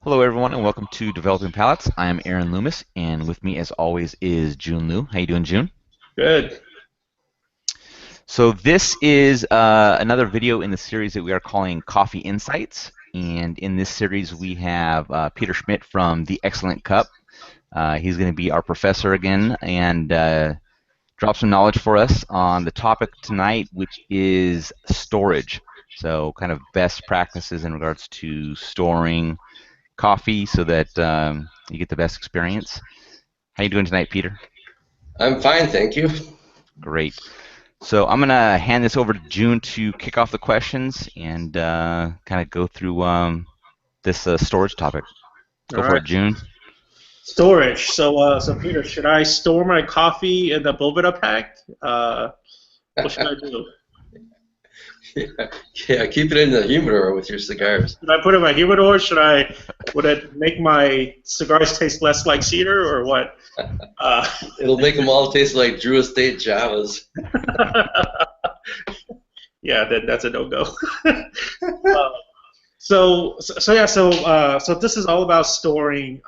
Hello, everyone, and welcome to Developing Palates. I am Aaron Loomis, and with me, as always, is June Liu. How you doing, June? Good. So this is another video in the series that we are calling Coffee Insights. And in this series, we have Peter Schmidt from The Excellent Cup. He's going to be our professor again and drop some knowledge for us on the topic tonight, which is storage. So kind of best practices in regards to storing coffee so that you get the best experience. How you doing tonight, Peter? I'm fine, thank you. Great. So I'm gonna hand this over to June to kick off the questions and kind of go through this storage topic. All Go for right. it, June. Storage. So Peter, should I store my coffee in the Bovida pack? What should I do? Yeah, yeah, keep it in the humidor with your cigars. Should I put it in my humidor? Would it make my cigars taste less like cedar or what? Uh, It'll make them all taste like Drew Estate Javas. yeah, that's a no-go. So this is all about storing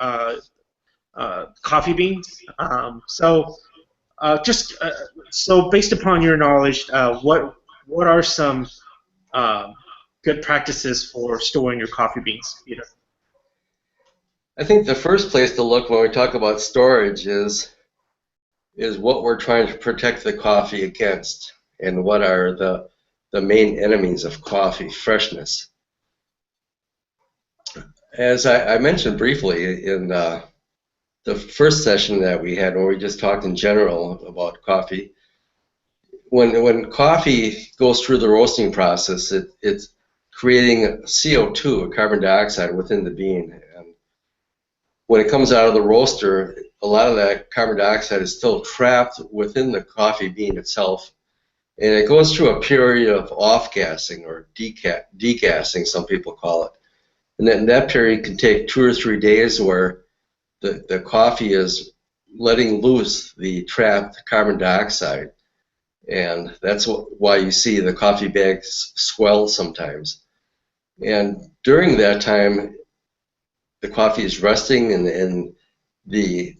coffee beans. So based upon your knowledge, what are some um, good practices for storing your coffee beans, Peter? I think the first place to look when we talk about storage is what we're trying to protect the coffee against and what are the main enemies of coffee: freshness. As I mentioned briefly in the first session that we had when we just talked in general about coffee, when coffee goes through the roasting process, it's creating CO2, carbon dioxide, within the bean. And when it comes out of the roaster, a lot of that carbon dioxide is still trapped within the coffee bean itself. And it goes through a period of off-gassing or degassing, some people call it. And then that period can take 2 or 3 days where the coffee is letting loose the trapped carbon dioxide. And that's why you see the coffee bags swell sometimes. And during that time, the coffee is resting, and the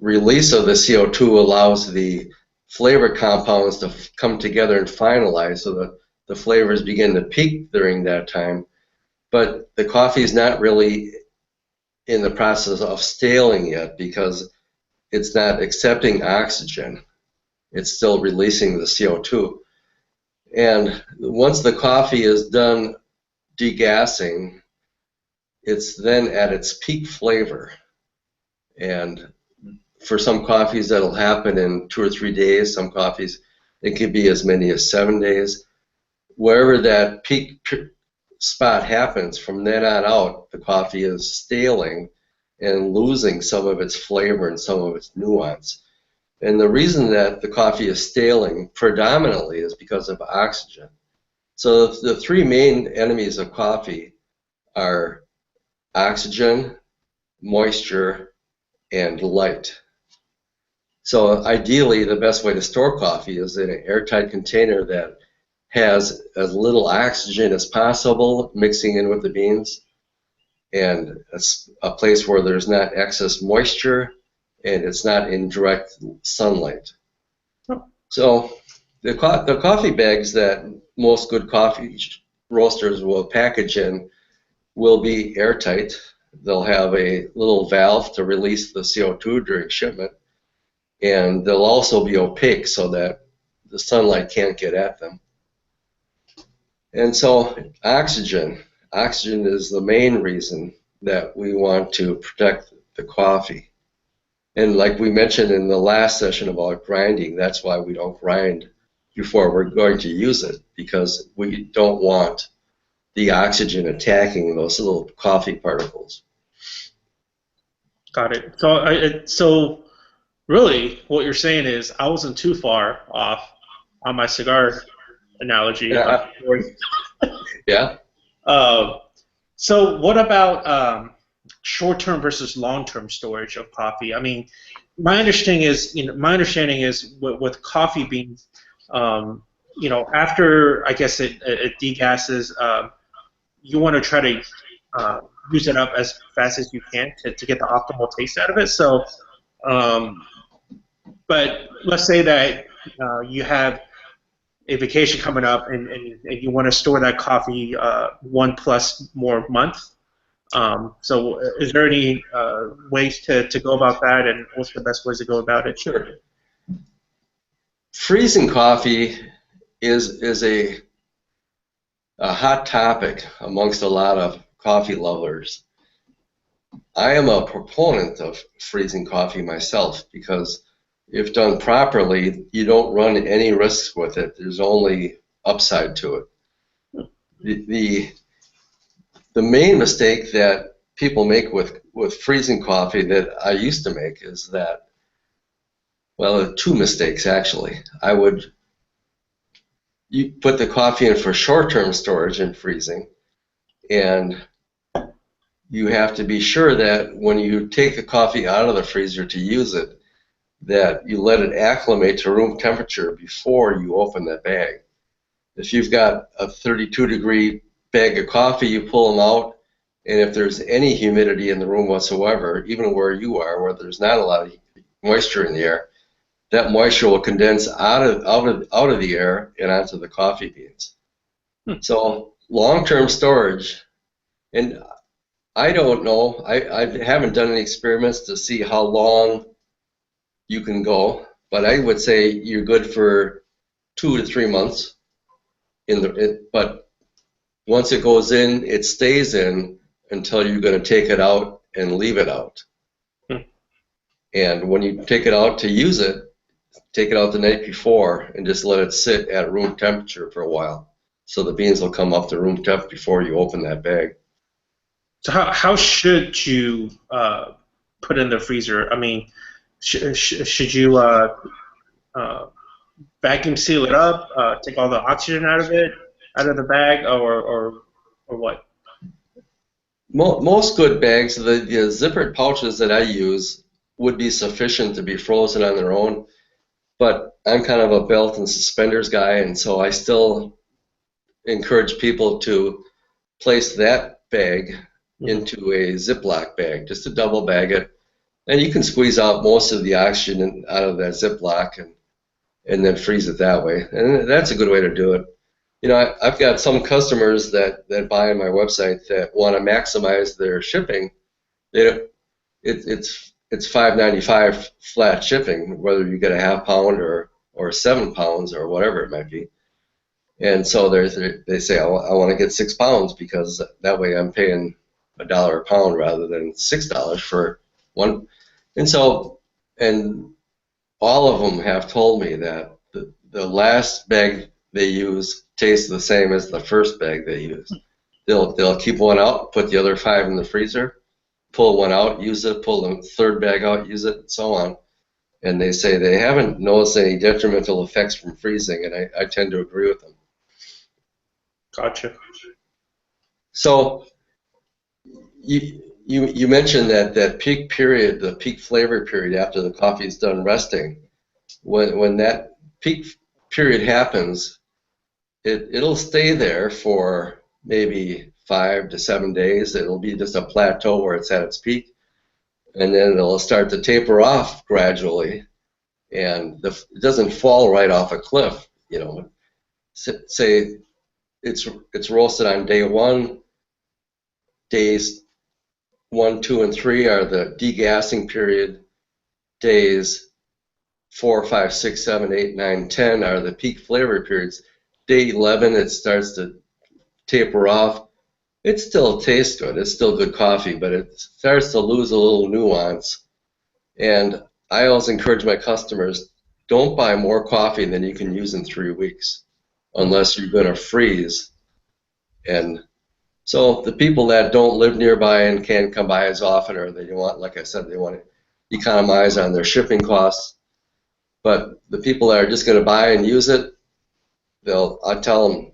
release of the CO2 allows the flavor compounds to come together and finalize, so that the flavors begin to peak during that time. But the coffee is not really in the process of staling yet because it's not accepting oxygen. It's still releasing the CO2. And once the coffee is done degassing, it's then at its peak flavor. And for some coffees, that'll happen in 2 or 3 days. Some coffees, it could be as many as 7 days. Wherever that peak spot happens, from then on out, the coffee is staling and losing some of its flavor and some of its nuance. And the reason that the coffee is staling predominantly is because of oxygen. So the three main enemies of coffee are oxygen, moisture, and light. So ideally, the best way to store coffee is in an airtight container that has as little oxygen as possible mixing in with the beans, and a place where there's not excess moisture and it's not in direct sunlight. Oh, So the coffee bags that most good coffee roasters will package in will be airtight. They'll have a little valve to release the CO2 during shipment, and they'll also be opaque so that the sunlight can't get at them. And so oxygen is the main reason that we want to protect the coffee. And like we mentioned in the last session about grinding, that's why we don't grind before we're going to use it, because we don't want the oxygen attacking those little coffee particles. got it. So really, what you're saying is I wasn't too far off on my cigar analogy about Yeah. storing. Yeah. Uh, so what about short-term versus long-term storage of coffee? I mean, my understanding is with coffee beans, after I guess it degasses, you want to try to use it up as fast as you can to get the optimal taste out of it. So, um, but let's say that you have a vacation coming up and you want to store that coffee 1+ more month. So is there any ways to go about that, and what's the best ways to go about it? Sure. Freezing coffee is a hot topic amongst a lot of coffee lovers. I am a proponent of freezing coffee myself because if done properly, you don't run any risks with it. There's only upside to it. The main mistake that people make with freezing coffee that I used to make is that, well, two mistakes actually. You put the coffee in for short-term storage and freezing, and you have to be sure that when you take the coffee out of the freezer to use it, that you let it acclimate to room temperature before you open that bag. If you've got a 32-degree bag of coffee, you pull them out, and if there's any humidity in the room whatsoever, even where you are, where there's not a lot of moisture in the air, that moisture will condense out of the air and onto the coffee beans. So long-term storage, and I don't know, I haven't done any experiments to see how long you can go, but I would say you're good for 2 to 3 months. But once it goes in, it stays in until you're going to take it out and leave it out. And when you take it out to use it, take it out the night before and just let it sit at room temperature for a while, so the beans will come up to room temp before you open that bag. So how should you put in the freezer? I mean, should you vacuum seal it up, take all the oxygen out of the bag, or what? Most good bags, the zippered pouches that I use would be sufficient to be frozen on their own, but I'm kind of a belt and suspenders guy, and so I still encourage people to place that bag into a Ziploc bag, just to double bag it, and you can squeeze out most of the oxygen out of that Ziploc and then freeze it that way, and that's a good way to do it. You know, I've got some customers that buy on my website that want to maximize their shipping. It's $5.95 flat shipping, whether you get a half pound or 7 pounds or whatever it might be. And so they say, I want to get 6 pounds because that way I'm paying $1 a pound rather than $6 for one. And so, and all of them have told me that the last bag they use tastes the same as the first bag they use. They'll keep one out, put the other 5 in the freezer, pull one out, use it, pull the third bag out, use it, and so on. And they say they haven't noticed any detrimental effects from freezing, and I tend to agree with them. Gotcha. So you mentioned that peak period, the peak flavor period after the coffee is done resting. When that peak period happens, it'll stay there for maybe 5 to 7 days. It'll be just a plateau where it's at its peak, and then it'll start to taper off gradually, and it doesn't fall right off a cliff. You know, say it's roasted on day 1. Days 1, 2, and 3 are the degassing period. Days 4, 5, 6, 7, 8, 9, 10 are the peak flavor periods. Day 11, it starts to taper off. It still tastes good. It's still good coffee, but it starts to lose a little nuance. And I always encourage my customers, don't buy more coffee than you can use in 3 weeks unless you're going to freeze. And so the people that don't live nearby and can't come by as often, or they want, like I said, they want to economize on their shipping costs. But the people that are just going to buy and use it, I tell them,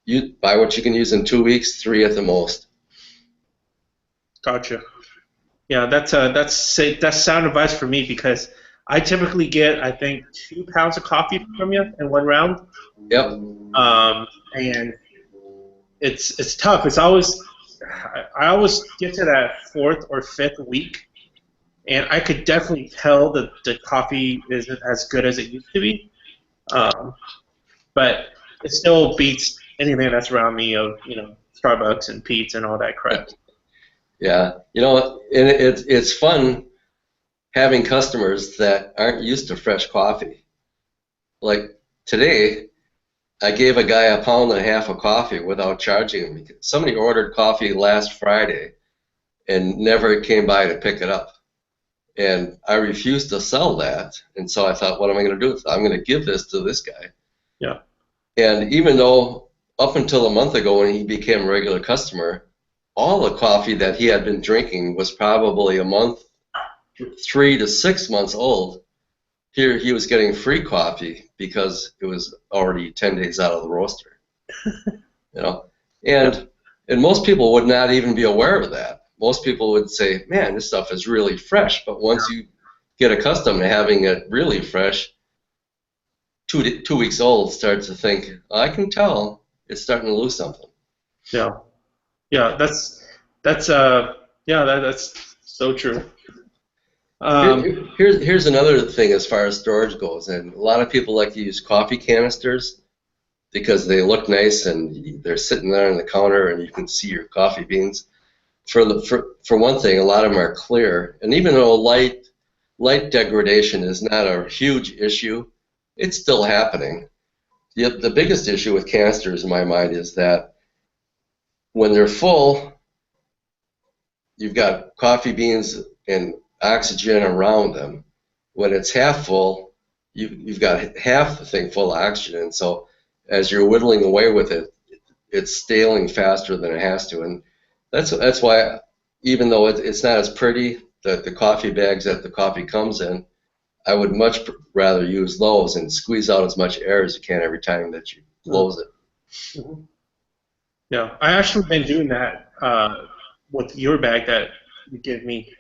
you buy what you can use in 2 weeks, 3 at the most. Gotcha. Yeah, that's sound advice for me, because I typically get, I think, 2 pounds of coffee from you in one round. Yep. And it's tough. It's always I always get to that fourth or fifth week, and I could definitely tell that the coffee isn't as good as it used to be. Um, but it still beats anything that's around me of Starbucks and Pete's and all that crap. Yeah, and it's fun having customers that aren't used to fresh coffee. Like today, I gave a guy a pound and a half of coffee without charging him. Somebody ordered coffee last Friday and never came by to pick it up. And I refused to sell that. And so I thought, what am I going to do with it? I'm going to give this to this guy. Yeah. And even though up until a month ago when he became a regular customer, all the coffee that he had been drinking was probably a month, 3 to 6 months old. Here he was getting free coffee because it was already 10 days out of the roaster. And most people would not even be aware of that. Most people would say, man, this stuff is really fresh. But once you get accustomed to having it really fresh, 2 weeks old, start to think, I can tell it's starting to lose something. Yeah. Yeah, that's so true. Here's another thing as far as storage goes, and a lot of people like to use coffee canisters because they look nice and they're sitting there on the counter and you can see your coffee beans. For one thing, a lot of them are clear, and even though light degradation is not a huge issue, it's still happening. The biggest issue with canisters in my mind is that when they're full, you've got coffee beans and oxygen around them. When it's half full, you've got half the thing full of oxygen. So as you're whittling away with it, it's staling faster than it has to. And that's why, even though it's not as pretty, the coffee bags that the coffee comes in, I would much rather use those and squeeze out as much air as you can every time that you close it. Mm-hmm. Yeah, I actually been doing that with your bag that you give me,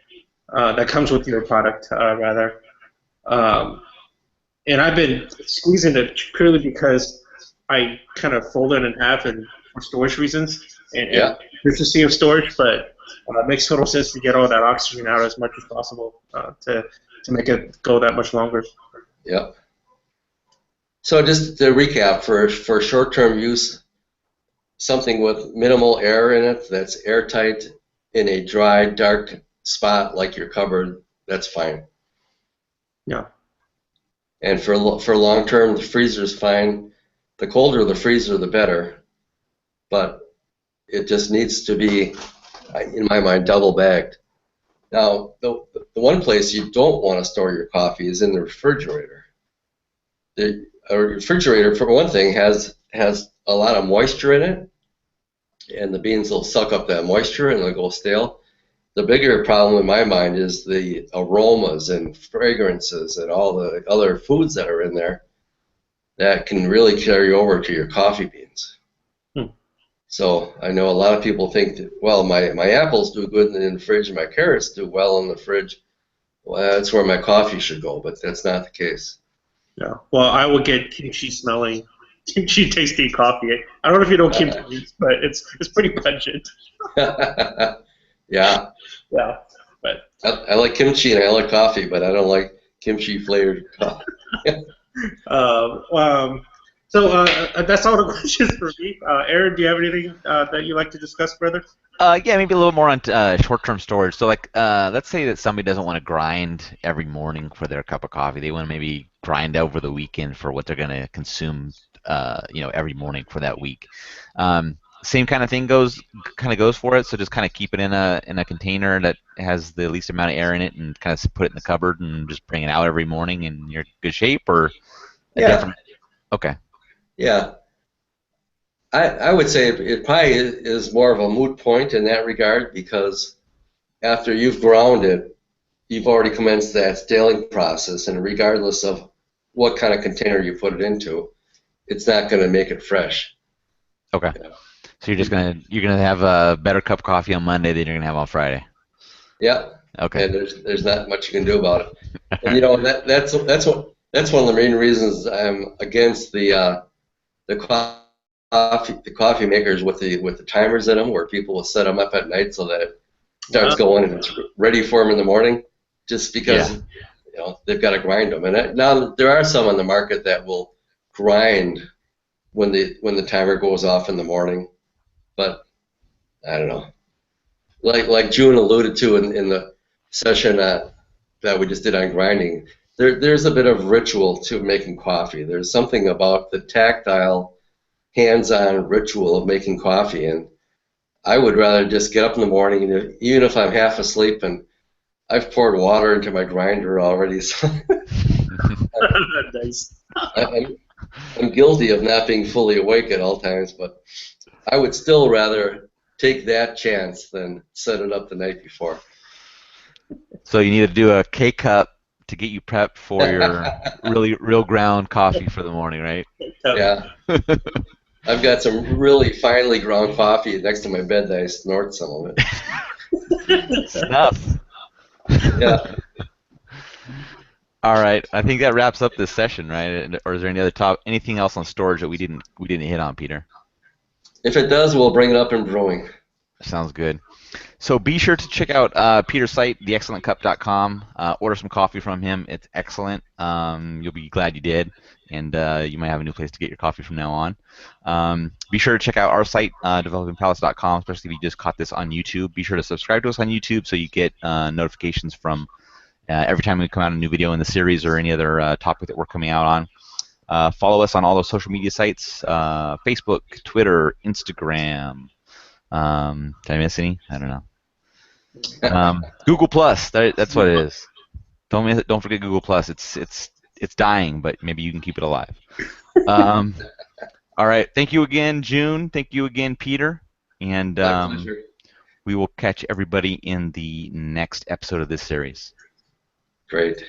that comes with your product, rather. And I've been squeezing it purely because I kind of fold it in half and for storage reasons and efficiency of storage, but it makes total sense to get all that oxygen out as much as possible to make it go that much longer. Yep. So just to recap, for short-term use, something with minimal air in it that's airtight in a dry, dark spot like your cupboard, that's fine. Yeah. And for long-term, the freezer's fine. The colder the freezer, the better. But it just needs to be, in my mind, double bagged. Now, the one place you don't want to store your coffee is in the refrigerator. A refrigerator, for one thing, has a lot of moisture in it, and the beans will suck up that moisture and they'll go stale. The bigger problem in my mind is the aromas and fragrances and all the other foods that are in there that can really carry over to your coffee beans. So I know a lot of people think that, well, my apples do good in the fridge and my carrots do well in the fridge. Well, that's where my coffee should go, but that's not the case. Yeah. Well, I would get kimchi smelling, kimchi tasting coffee. I don't know if you know kimchi, but it's pretty pungent. Yeah. Yeah. But I like kimchi and I like coffee, but I don't like kimchi flavored coffee. So that's all the questions for me. Aaron, do you have anything that you'd like to discuss further? Yeah, maybe a little more on short-term storage. So, like, let's say that somebody doesn't want to grind every morning for their cup of coffee. They want to maybe grind over the weekend for what they're going to consume, every morning for that week. Same kind of thing goes for it. So just kind of keep it in a container that has the least amount of air in it, and kind of put it in the cupboard and just bring it out every morning, and you're in good shape. Or different. Okay. Yeah. I would say it probably is more of a moot point in that regard, because after you've ground it, you've already commenced that staling process, and regardless of what kind of container you put it into, it's not going to make it fresh. Okay. Yeah. So you're gonna have a better cup of coffee on Monday than you're gonna have on Friday. Yeah. Okay. And there's not much you can do about it. And that's one of the main reasons I'm against the coffee coffee makers with the timers in them, where people will set them up at night so that it starts going and it's ready for them in the morning. Just because they've got to grind them. And now there are some on the market that will grind when the timer goes off in the morning, but I don't know. Like Jiunn alluded to in the session that we just did on grinding, there's a bit of ritual to making coffee. There's something about the tactile, hands-on ritual of making coffee, and I would rather just get up in the morning, even if I'm half asleep, and I've poured water into my grinder already. So Nice. I'm guilty of not being fully awake at all times, but I would still rather take that chance than set it up the night before. So you need to do a K-cup to get you prepped for your real ground coffee for the morning, right? Yeah. I've got some really finely ground coffee next to my bed that I snort some of it. Snuff. Yeah. All right. I think that wraps up this session, right? Or is there anything else on storage that we didn't hit on, Peter? If it does, we'll bring it up in brewing. Sounds good. So be sure to check out Peter's site, theexcellentcup.com. Order some coffee from him. It's excellent. You'll be glad you did, and you might have a new place to get your coffee from now on. Be sure to check out our site, developingpalates.com, especially if you just caught this on YouTube. Be sure to subscribe to us on YouTube so you get notifications from every time we come out a new video in the series or any other topic that we're coming out on. Follow us on all those social media sites, Facebook, Twitter, Instagram. Did I miss any? I don't know. Google Plus. That's what it is. Don't forget Google Plus. It's dying, but maybe you can keep it alive. All right. Thank you again, Jiunn. Thank you again, Peter. And we will catch everybody in the next episode of this series. Great.